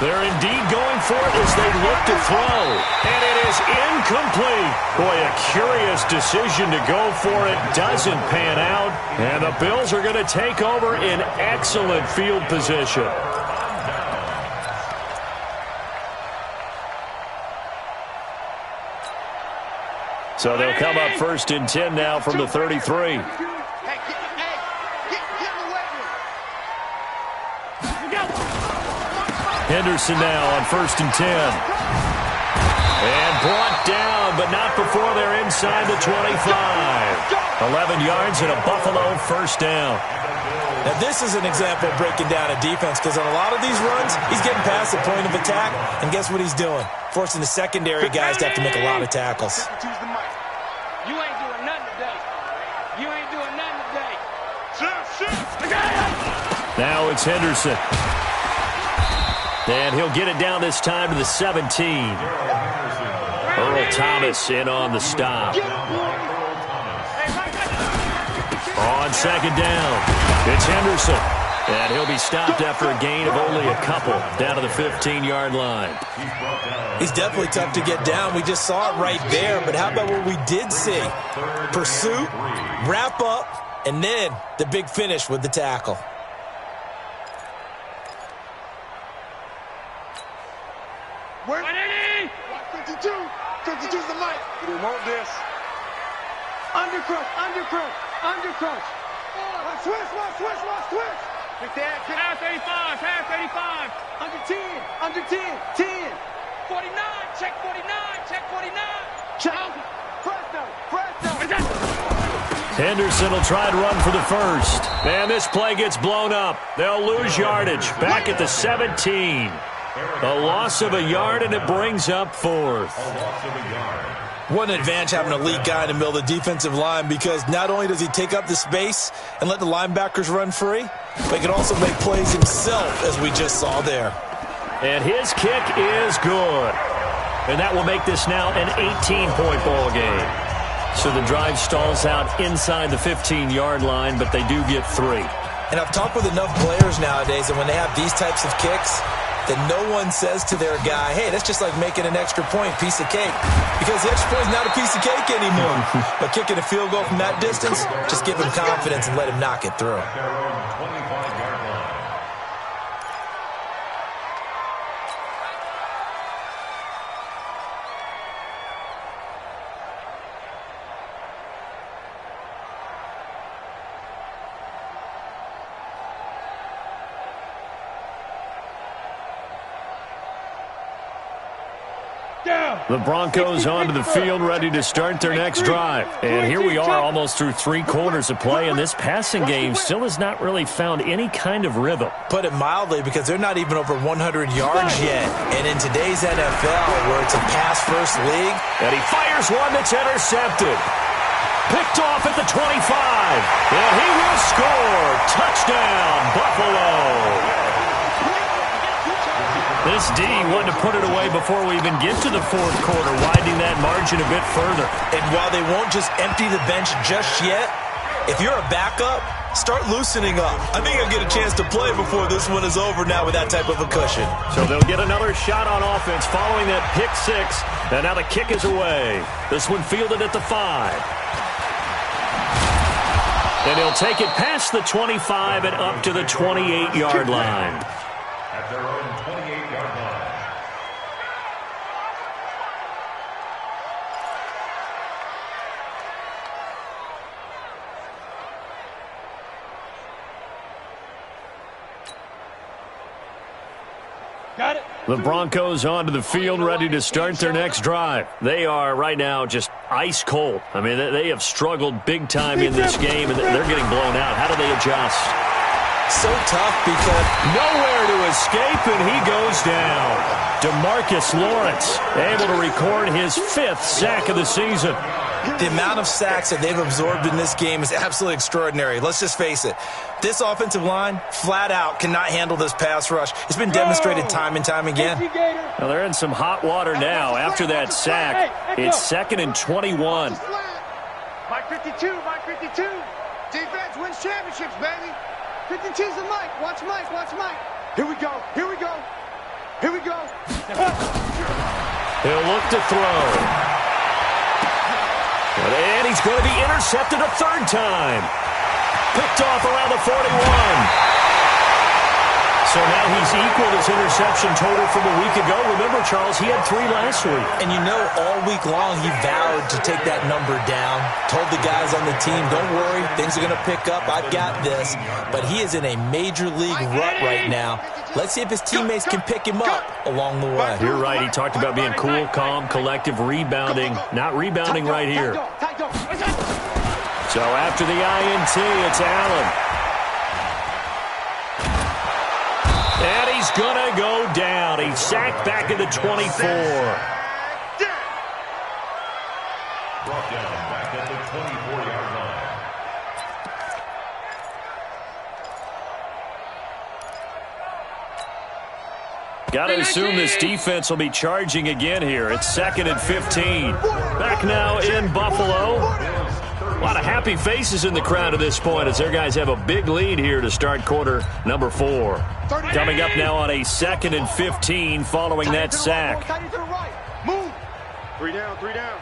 They're indeed going for it as they look to throw. And it is incomplete. Boy, a curious decision to go for it. Doesn't pan out. And the Bills are going to take over in excellent field position. So they'll come up 1st and 10 now from the 33. Henderson now on 1st and 10. And brought down, but not before they're inside the 25. 11 yards and a Buffalo 1st down. Now, this is an example of breaking down a defense because on a lot of these runs, he's getting past the point of attack, and guess what he's doing? Forcing the secondary guys to have to make a lot of tackles. You ain't doing nothing today. Now it's Henderson. And he'll get it down this time to the 17. Earl Thomas in on the stop. On second down, it's Henderson. And he'll be stopped after a gain of only a couple down to the 15-yard line. He's definitely tough to get down. We just saw it right there. But how about what we did see? Pursuit, wrap up, and then the big finish with the tackle. Where? 52. 52's the mic. We want this. Undercrush, undercrush, undercrush. Switch. Pick that. Half 85, half 85. Under 10, under 10, 10. 49, check 49, check 49. Check. Presto. Henderson will try to run for the first. And this play gets blown up. They'll lose yardage. Back at the 17. A loss of a yard, and it brings up fourth. What an advantage having an elite guy in the middle of the defensive line, because not only does he take up the space and let the linebackers run free, but he can also make plays himself, as we just saw there. And his kick is good. And that will make this now an 18-point ball game. So the drive stalls out inside the 15-yard line, but they do get 3. And I've talked with enough players nowadays that when they have these types of kicks, that no one says to their guy, hey, that's just like making an extra point, piece of cake. Because the extra point is not a piece of cake anymore. But kicking a field goal from that distance, just give him confidence and let him knock it through. The Broncos onto the field, ready to start their next drive. And here we are almost through 3 quarters of play, and this passing game still has not really found any kind of rhythm. Put it mildly, because they're not even over 100 yards yet. And in today's NFL, where it's a pass-first league. And he fires one that's intercepted. Picked off at the 25. And he will score. Touchdown, Buffalo. This D wanted to put it away before we even get to the fourth quarter, widening that margin a bit further. And while they won't just empty the bench just yet, if you're a backup, start loosening up. I think I'll get a chance to play before this one is over now with that type of a cushion. So they'll get another shot on offense following that pick 6. And now the kick is away. This one fielded at the 5. And he'll take it past the 25 and up to the 28-yard line. At their own 28-yard line. Got it. The Broncos onto the field, ready to start their next drive. They are right now just ice cold. I mean, they have struggled big time in this game, and they're getting blown out. How do they adjust? So tough, because nowhere to escape, and he goes down. DeMarcus Lawrence able to record his 5th sack of the season. the amount of sacks that they've absorbed in this game is absolutely extraordinary. Let's just face it. This offensive line, flat out, cannot handle this pass rush. It's been demonstrated time and time again. Well, they're in some hot water now. After that sack, it's 2nd and 21. Mike 52, Mike 52. Defense wins championships, baby. 52's the Mike. Watch Mike, watch Mike. Here we go, here we go. Here we go. He'll look to throw. And he's going to be intercepted a 3rd time. Picked off around the 41. So now he's equaled his interception total from a week ago. Remember, Charles, he had 3 last week. And you know, all week long he vowed to take that number down. Told the guys on the team, don't worry, things are going to pick up. I've got this. But he is in a major league rut right now. Let's see if his teammates can pick him up along the way. You're right. He talked about being cool, calm, collective, rebounding. Not rebounding right here. So after the INT, it's Allen. And he's going to go down. He's sacked back at the 24. Brought down back at the 24-yard line. Got to assume this defense will be charging again here. It's 2nd and 15. Back now in Buffalo. A lot of happy faces in the crowd at this point as their guys have a big lead here to start quarter number 4. Coming up now on a 2nd and 15 following that sack. Move. 3 down, 3 down.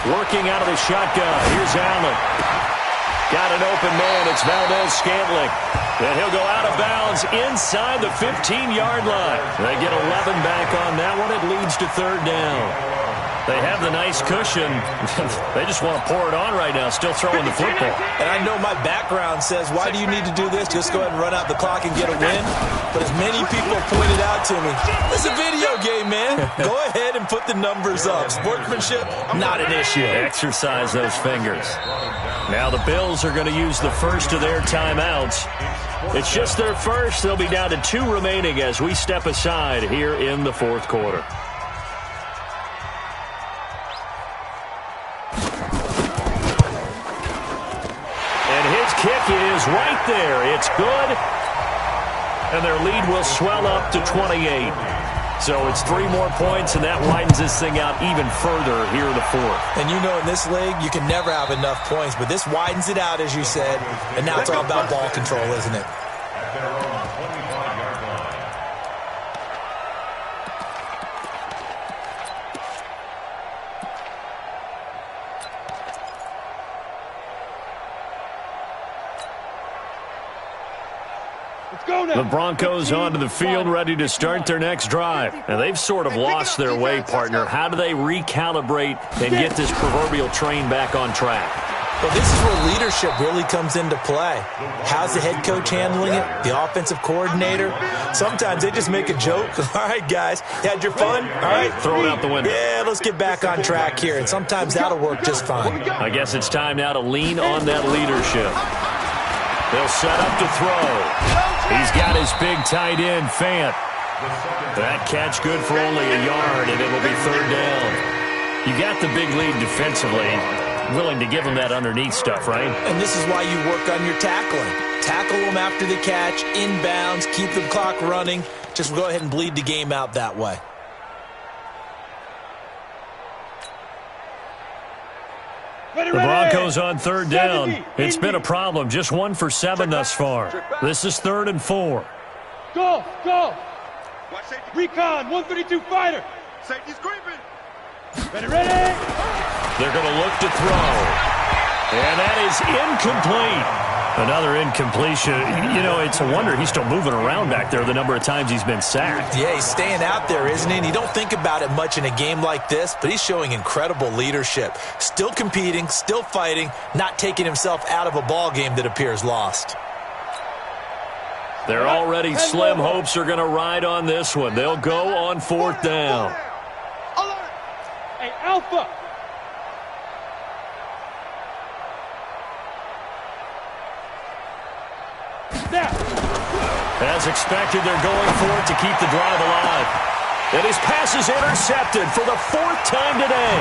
Working out of the shotgun. Here's Allen. Got an open man. It's Valdez-Scantling. And he'll go out of bounds inside the 15-yard line. They get 11 back on that one. It leads to 3rd down. They have the nice cushion. They just want to pour it on right now, still throwing the football. And I know my background says, why do you need to do this? Just go ahead and run out the clock and get a win. But as many people pointed out to me, it's a video game, man. Go ahead and put the numbers up. Sportsmanship, not an issue. Exercise those fingers. Now the Bills are going to use the first of their timeouts. It's just their first. They'll be down to 2 remaining as we step aside here in the 4th quarter. Kick is right there. It's good. And their lead will swell up to 28. So it's 3 more points, and that widens this thing out even further here in the 4th. And you know in this league, you can never have enough points, but this widens it out, as you said. And now it's all about ball control, isn't it? The Broncos onto the field, ready to start their next drive. And they've sort of lost their way, partner. How do they recalibrate and get this proverbial train back on track? Well, this is where leadership really comes into play. How's the head coach handling it? The offensive coordinator? Sometimes they just make a joke. All right, guys, you had your fun? All right. Throw it out the window. Yeah, let's get back on track here. And sometimes that'll work just fine. I guess it's time now to lean on that leadership. They'll set up to throw. He's got his big tight end, Fant. That catch good for only a yard, and it'll be 3rd down. You got the big lead defensively. Willing to give him that underneath stuff, right? And this is why you work on your tackling. Tackle them after the catch, inbounds, keep the clock running. Just go ahead and bleed the game out that way. The Broncos on 3rd down. It's been a problem. Just 1 for 7 thus far. This is 3rd and 4. Go, go. Recon, 132 fighter. Safety's creeping. Ready. They're going to look to throw. And that is incomplete. Another incompletion. You know, it's a wonder he's still moving around back there the number of times he's been sacked. Yeah, he's staying out there, isn't he? And you don't think about it much in a game like this, but he's showing incredible leadership. Still competing, still fighting, not taking himself out of a ball game that appears lost. Their already slim hopes are going to ride on this one. They'll go on 4th down. Hey, Alpha. As expected, they're going for it to keep the drive alive. And his pass is intercepted for the 4th time today.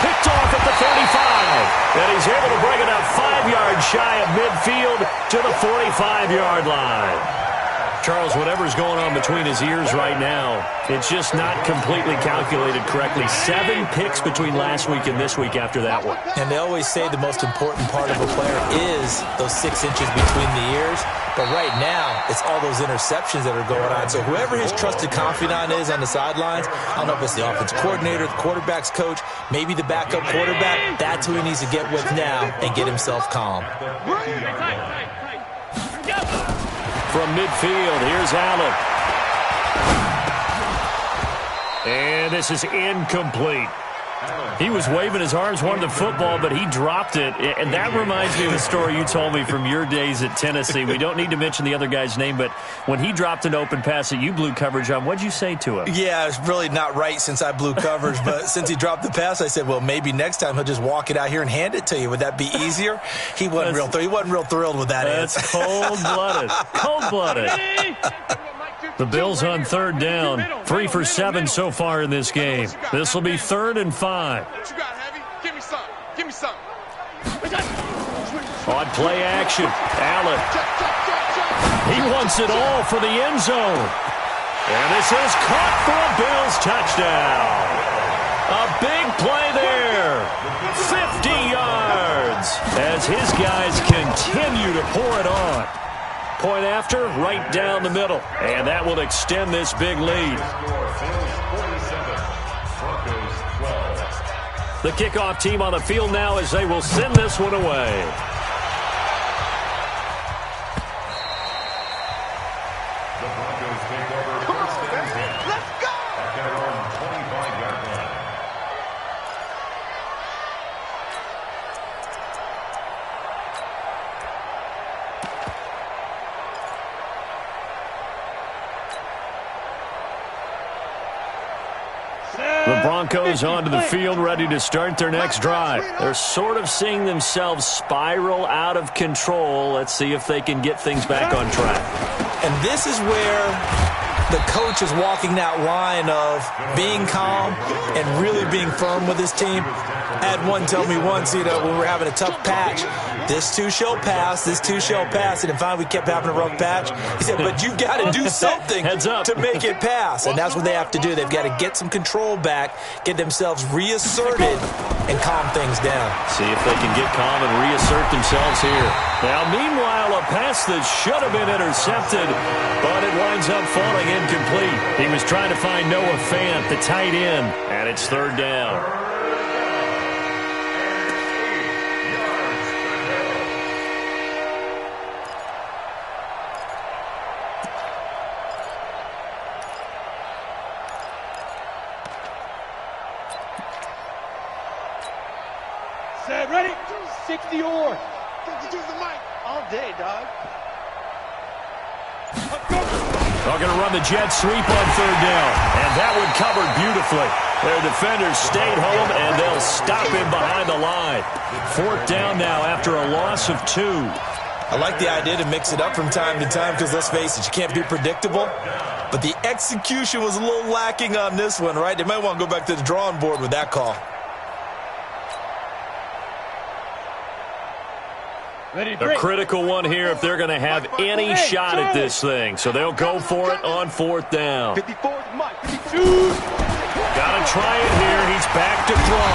Picked off at the 35. And he's able to bring it up 5 yards shy of midfield to the 45-yard line. Charles, whatever's going on between his ears right now, it's just not completely calculated correctly. 7 picks between last week and this week after that one. And they always say the most important part of a player is those 6 inches between the ears. But right now, it's all those interceptions that are going on. So whoever his trusted confidant is on the sidelines, I don't know if it's the offense coordinator, the quarterback's coach, maybe the backup quarterback, that's who he needs to get with now and get himself calm. From midfield, here's Allen. And this is incomplete. He was waving his arms, wanted the football, but he dropped it. And that reminds me of the story you told me from your days at Tennessee. We don't need to mention the other guy's name, but when he dropped an open pass that you blew coverage on, what'd you say to him? Yeah, it's really not right since I blew coverage, but since he dropped the pass, I said, well, maybe next time he'll just walk it out here and hand it to you. Would that be easier? He wasn't real thrilled with that answer. That's cold-blooded. Cold-blooded. The Bills on 3rd down. 3 for 7 so far in this game. This will be 3rd and 5. What you got, Heavy? Give me some. Give me some. On play action, Allen. He wants it all for the end zone. And this is caught for a Bills touchdown. A big play there. 50 yards as his guys continue to pour it on. Point after, right down the middle. And that will extend this big lead. The kickoff team on the field now as they will send this one away. The Broncos take over first and 10. Let's go! At their own 25-yard line. The Broncos onto the field, ready to start their next drive. They're sort of seeing themselves spiral out of control. Let's see if they can get things back on track. And this is where the coach is walking that line of being calm and really being firm with his team. I had one tell me once, when we were having a tough patch, this too shall pass, this too shall pass. And finally we kept having a rough patch. He said, but you've got to do something to make it pass. And that's what they have to do. They've got to get some control back, get themselves reasserted, and calm things down. See if they can get calm and reassert themselves here. Now, meanwhile, a pass that should have been intercepted, but it winds up falling incomplete. He was trying to find Noah Fant, the tight end, and it's third down. Set, ready? 60 or. Get you the mic all day, dog. They're going to run the jet sweep on third down, and that one covered beautifully. Their defenders stayed home, and they'll stop him behind the line. Fourth down now after a loss of 2. I like the idea to mix it up from time to time because, let's face it, you can't be predictable. But the execution was a little lacking on this one, right? They might want to go back to the drawing board with that call. A critical one here if they're going to have any shot at this thing. So they'll go for it on fourth down. 54th Mike. 52. Got to try it here, and he's back to throw.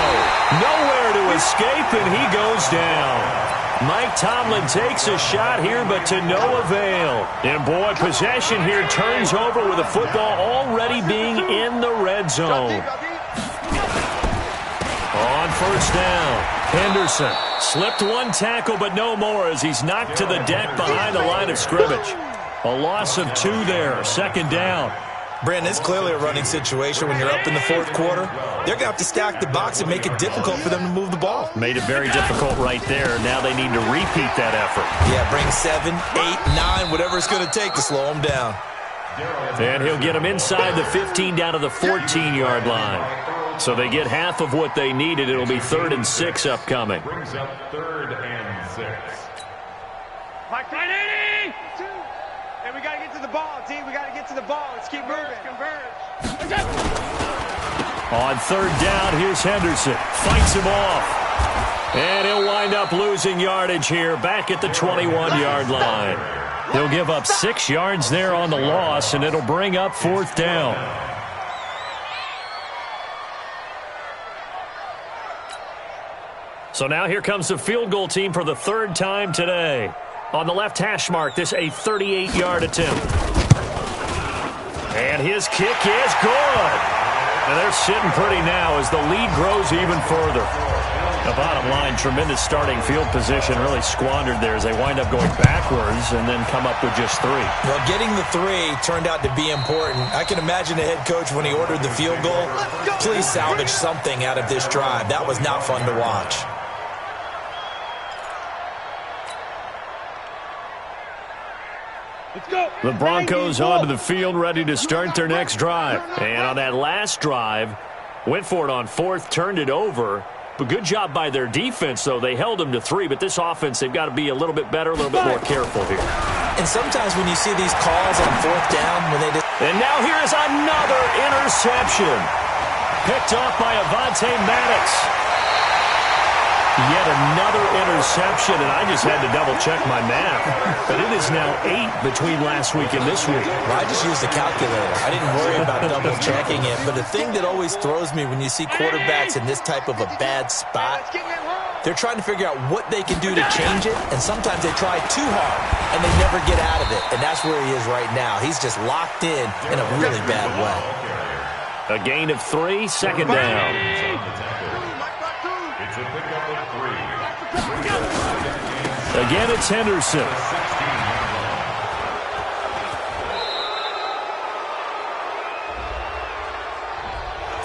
Nowhere to escape, and he goes down. Mike Tomlin takes a shot here, but to no avail. And, boy, possession here turns over with the football already being in the red zone. On first down, Henderson slipped one tackle, but no more as he's knocked to the deck behind the line of scrimmage. A loss of 2 there, second down. Brandon, it's clearly a running situation when you're up in the fourth quarter. They're going to have to stack the box and make it difficult for them to move the ball. Made it very difficult right there. Now they need to repeat that effort. Yeah, bring 7, 8, 9, whatever it's going to take to slow them down. And he'll get them inside the 15 down to the 14-yard line. So they get half of what they needed. It'll be 3rd and 6 upcoming. Brings up 3rd and 6. Mike, 980. Hey, we got to get to the ball, team. We got to get to the ball. Let's keep moving. Converge. On third down, here's Henderson. Fights him off. And he'll wind up losing yardage here back at the 21-yard line. They'll give up 6 yards there on the loss, and it'll bring up 4th down. So now here comes the field goal team for the 3rd time today. On the left hash mark, this a 38-yard attempt. And his kick is good. And they're sitting pretty now as the lead grows even further. The bottom line, tremendous starting field position, really squandered there as they wind up going backwards and then come up with just 3. Well, getting the 3 turned out to be important. I can imagine the head coach when he ordered the field goal. Please salvage something out of this drive. That was not fun to watch. The Broncos onto the field, ready to start their next drive. And on that last drive, went for it on 4th, turned it over. But good job by their defense, though. They held them to 3, but this offense, they've got to be a little bit better, a little bit more careful here. And sometimes when you see these calls on 4th down, when they And now here is another interception. Picked off by Avonte Maddox. Yet another interception, and I just had to double-check my math. But it is now 8 between last week and this week. Well, I just used a calculator. I didn't worry about double-checking it. But the thing that always throws me when you see quarterbacks in this type of a bad spot, they're trying to figure out what they can do to change it, and sometimes they try too hard, and they never get out of it. And that's where he is right now. He's just locked in a really bad way. A gain of 3, second down. It's a pickup of 3. Again, it's Henderson.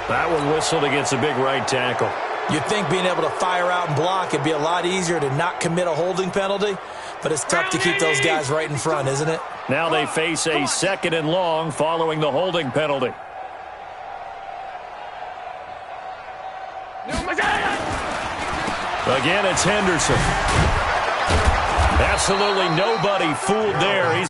That one whistled against a big right tackle. You'd think being able to fire out and block would be a lot easier to not commit a holding penalty, but it's tough to keep those guys right in front, isn't it? Now they face a 2nd and long following the holding penalty. Again, it's Henderson. Absolutely nobody fooled there. He's